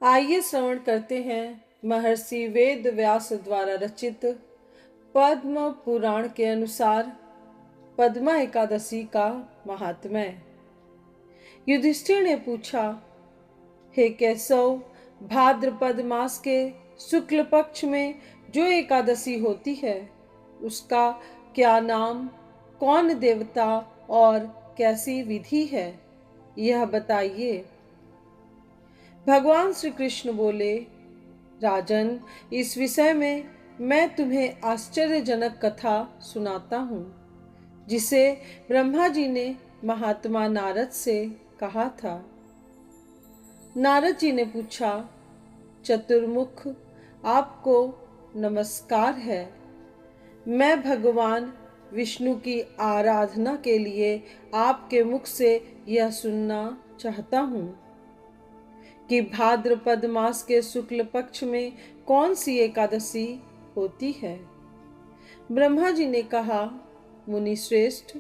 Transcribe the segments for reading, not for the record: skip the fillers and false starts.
आइए श्रवण करते हैं महर्षि वेद व्यास द्वारा रचित पद्म पुराण के अनुसार पद्मा एकादशी का महात्म्य। युधिष्ठिर ने पूछा, हे केशव, भाद्रपद मास के शुक्ल पक्ष में जो एकादशी होती है उसका क्या नाम, कौन देवता और कैसी विधि है, यह बताइए। भगवान श्री कृष्ण बोले, राजन, इस विषय में मैं तुम्हें आश्चर्यजनक कथा सुनाता हूँ, जिसे ब्रह्मा जी ने महात्मा नारद से कहा था। नारद जी ने पूछा, चतुर्मुख, आपको नमस्कार है। मैं भगवान विष्णु की आराधना के लिए आपके मुख से यह सुनना चाहता हूँ कि भाद्रपद मास के शुक्ल पक्ष में कौन सी एकादशी होती है। ब्रह्मा जी ने कहा, मुनि श्रेष्ठ,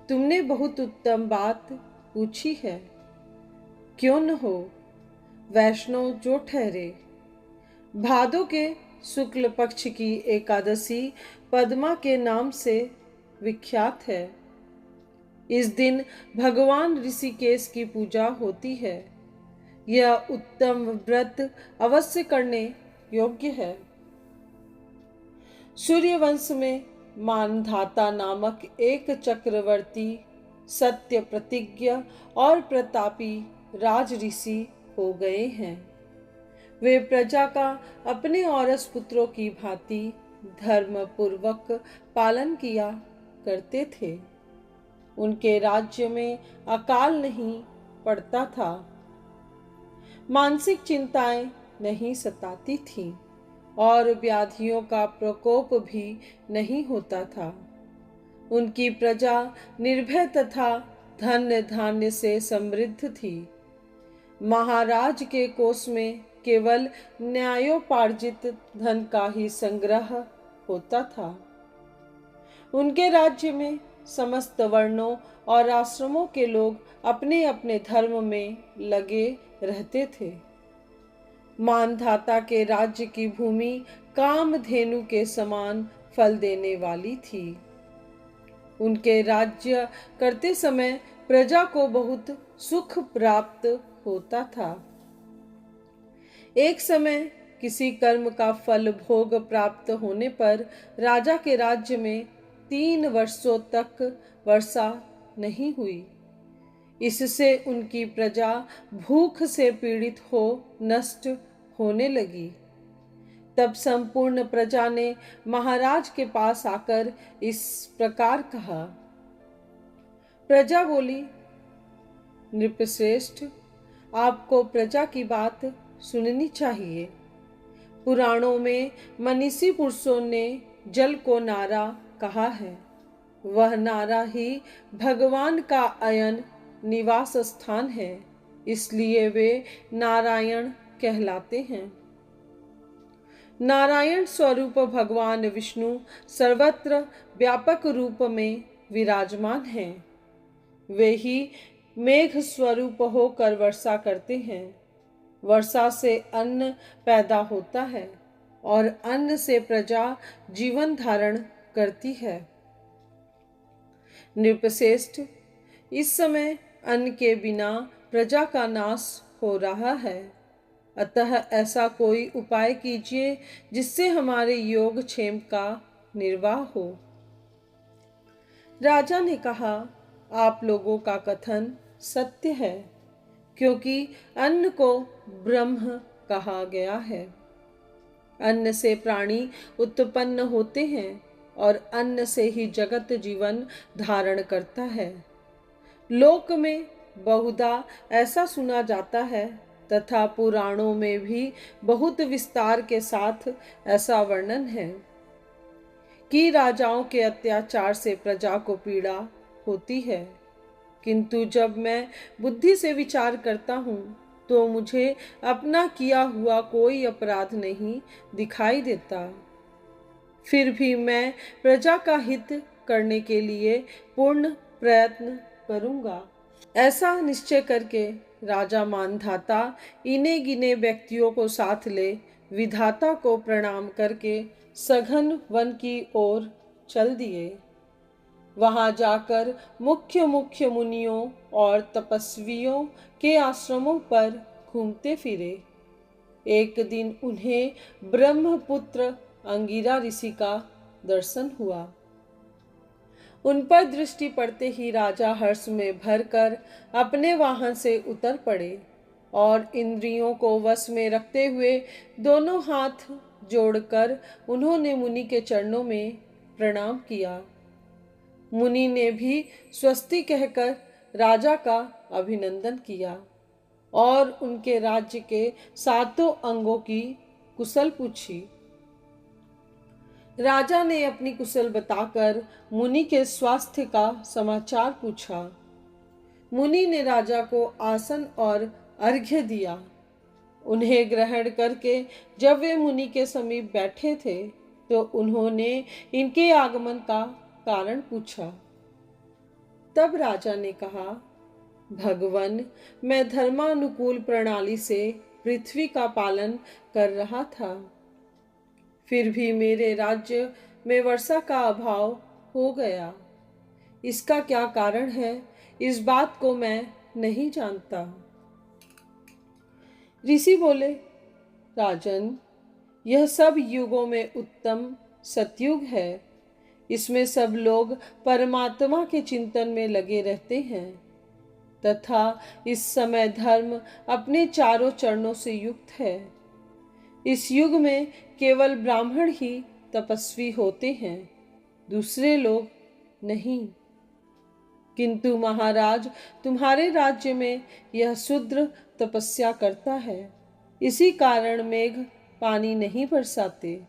तुमने बहुत उत्तम बात पूछी है। क्यों न हो, वैष्णव जो ठहरे। भादो के शुक्ल पक्ष की एकादशी पद्मा के नाम से विख्यात है। इस दिन भगवान ऋषिकेश की पूजा होती है। यह उत्तम व्रत अवश्य करने योग्य है। सूर्यवंश में मानधाता नामक एक चक्रवर्ती, सत्य प्रतिज्ञ और प्रतापी राज ऋषि हो गए हैं। वे प्रजा का अपने औरस पुत्रों की भांति धर्म पूर्वक पालन किया करते थे। उनके राज्य में अकाल नहीं पड़ता था, मानसिक चिंताएं नहीं सताती थीं और व्याधियों का प्रकोप भी नहीं होता था। उनकी प्रजा निर्भय तथा धन्य धान्य से समृद्ध थी। महाराज के कोष में केवल न्यायोपार्जित धन का ही संग्रह होता था। उनके राज्य में समस्त वर्णों और आश्रमों के लोग अपने अपने धर्म में लगे रहते थे। मानधाता के राज्य की भूमि कामधेनु के समान फल देने वाली थी। उनके राज्य करते समय प्रजा को बहुत सुख प्राप्त होता था। एक समय किसी कर्म का फल भोग प्राप्त होने पर राजा के राज्य में 3 वर्षों तक वर्षा नहीं हुई। इससे उनकी प्रजा भूख से पीड़ित हो नष्ट होने लगी। तब संपूर्ण प्रजा ने महाराज के पास आकर इस प्रकार कहा। प्रजा बोली, नृपश्रेष्ठ, आपको प्रजा की बात सुननी चाहिए। पुराणों में मनीषी पुरुषों ने जल को नारा कहा है। वह नारा ही भगवान का अयन निवास स्थान है, इसलिए वे नारायण कहलाते हैं। नारायण स्वरूप भगवान विष्णु सर्वत्र व्यापक रूप में विराजमान हैं। वे ही मेघ स्वरूप होकर वर्षा करते हैं। वर्षा से अन्न पैदा होता है और अन्न से प्रजा जीवन धारण करती है। नृपश्रेष्ठ, इस समय अन्न के बिना प्रजा का नाश हो रहा है, अतः ऐसा कोई उपाय कीजिए जिससे हमारे योगक्षेम का निर्वाह हो। राजा ने कहा, आप लोगों का कथन सत्य है, क्योंकि अन्न को ब्रह्म कहा गया है। अन्न से प्राणी उत्पन्न होते हैं और अन्न से ही जगत जीवन धारण करता है। लोक में बहुधा ऐसा सुना जाता है तथा पुराणों में भी बहुत विस्तार के साथ ऐसा वर्णन है कि राजाओं के अत्याचार से प्रजा को पीड़ा होती है। किंतु जब मैं बुद्धि से विचार करता हूँ तो मुझे अपना किया हुआ कोई अपराध नहीं दिखाई देता। फिर भी मैं प्रजा का हित करने के लिए पूर्ण प्रयत्न करूँगा। ऐसा निश्चय करके राजा मानधाता इन्हें गिने व्यक्तियों को साथ ले विधाता को प्रणाम करके सघन वन की ओर चल दिए। वहां जाकर मुख्य मुख्य मुनियों और तपस्वियों के आश्रमों पर घूमते फिरे। एक दिन उन्हें ब्रह्मपुत्र अंगिरा ऋषि का दर्शन हुआ। उन पर दृष्टि पड़ते ही राजा हर्ष में भरकर अपने वाहन से उतर पड़े और इंद्रियों को वश में रखते हुए दोनों हाथ जोड़कर उन्होंने मुनि के चरणों में प्रणाम किया। मुनि ने भी स्वस्ति कहकर राजा का अभिनंदन किया और उनके राज्य के सातों अंगों की कुशल पूछी। राजा ने अपनी कुशल बताकर मुनि के स्वास्थ्य का समाचार पूछा। मुनि ने राजा को आसन और अर्घ्य दिया। उन्हें ग्रहण करके जब वे मुनि के समीप बैठे थे तो उन्होंने इनके आगमन का कारण पूछा। तब राजा ने कहा, भगवन, मैं धर्मानुकूल प्रणाली से पृथ्वी का पालन कर रहा था, फिर भी मेरे राज्य में वर्षा का अभाव हो गया। इसका क्या कारण है, इस बात को मैं नहीं जानता। ऋषि बोले, राजन, यह सब युगों में उत्तम सतयुग है। इसमें सब लोग परमात्मा के चिंतन में लगे रहते हैं तथा इस समय धर्म अपने चारों चरणों से युक्त है। इस युग में केवल ब्राह्मण ही तपस्वी होते हैं, दूसरे लोग नहीं। किंतु महाराज, तुम्हारे राज्य में यह शूद्र तपस्या करता है, इसी कारण मेघ पानी नहीं बरसाते।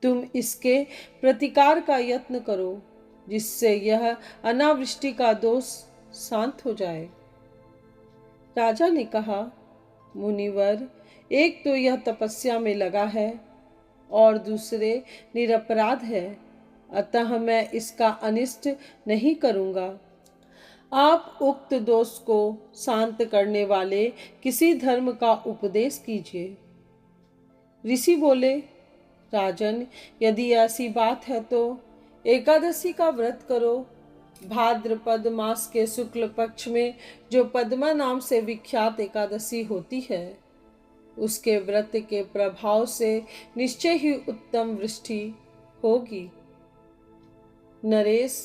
तुम इसके प्रतिकार का यत्न करो, जिससे यह अनावृष्टि का दोष शांत हो जाए। राजा ने कहा, मुनिवर, एक तो यह तपस्या में लगा है और दूसरे निरपराध है, अतः मैं इसका अनिष्ट नहीं करूंगा। आप उक्त दोष को शांत करने वाले किसी धर्म का उपदेश कीजिए। ऋषि बोले, राजन, यदि ऐसी बात है तो एकादशी का व्रत करो। भाद्रपद मास के शुक्ल पक्ष में जो पद्मा नाम से विख्यात एकादशी होती है, उसके व्रत के प्रभाव से निश्चय ही उत्तम वृष्टि होगी। नरेश,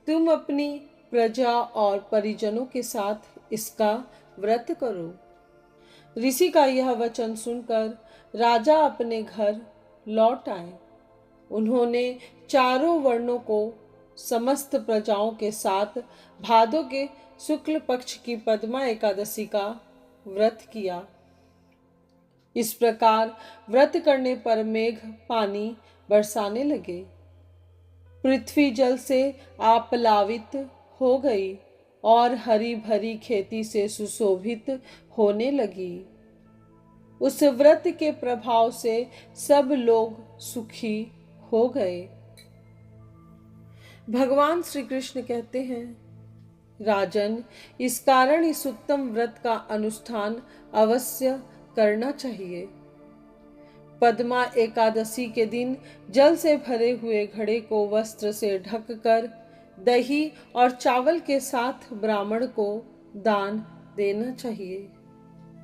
तुम अपनी प्रजा और परिजनों के साथ इसका व्रत करो। ऋषि का यह वचन सुनकर राजा अपने घर लौट आए। उन्होंने चारों वर्णों को समस्त प्रजाओं के साथ भादो के शुक्ल पक्ष की पद्मा एकादशी का व्रत किया। इस प्रकार व्रत करने पर मेघ पानी बरसाने लगे। पृथ्वी जल से आप्लावित हो गई और हरी भरी खेती से सुशोभित होने लगी। उस व्रत के प्रभाव से सब लोग सुखी हो गए। भगवान श्री कृष्ण कहते हैं, राजन, इस कारण इस उत्तम व्रत का अनुष्ठान अवश्य करना चाहिए। पद्मा एकादशी के दिन जल से भरे हुए घड़े को वस्त्र से ढककर दही और चावल के साथ ब्राह्मण को दान देना चाहिए।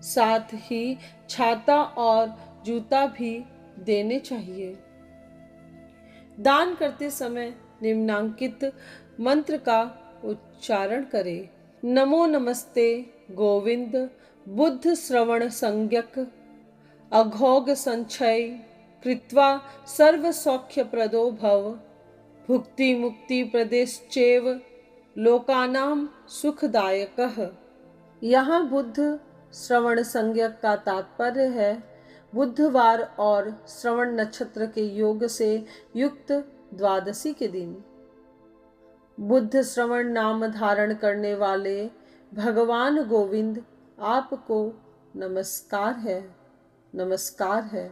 साथ ही छाता और जूता भी देने चाहिए। दान करते समय निम्नांकित मंत्र का उच्चारण करें। नमो नमस्ते गोविंद बुद्ध श्रवण संज्ञक अघोग संचय कृत्वा सर्व सौख्य प्रदो भव भुक्ति मुक्ति प्रदेश्चेव लोकानाम सुखदायकः। यहाँ बुद्ध श्रवण संज्ञक का तात्पर्य है बुधवार और श्रवण नक्षत्र के योग से युक्त द्वादशी के दिन। बुद्ध श्रवण नाम धारण करने वाले भगवान गोविंद आपको नमस्कार है, नमस्कार है।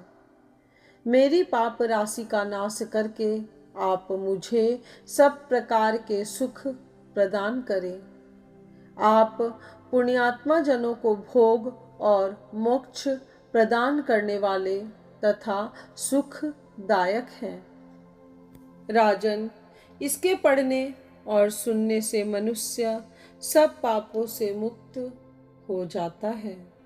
मेरी पाप राशि का नाश करके आप मुझे सब प्रकार के सुख प्रदान करें। आप पुण्यात्मा जनों को भोग और मोक्ष प्रदान करने वाले तथा सुखदायक हैं। राजन, इसके पढ़ने और सुनने से मनुष्य सब पापों से मुक्त हो जाता है।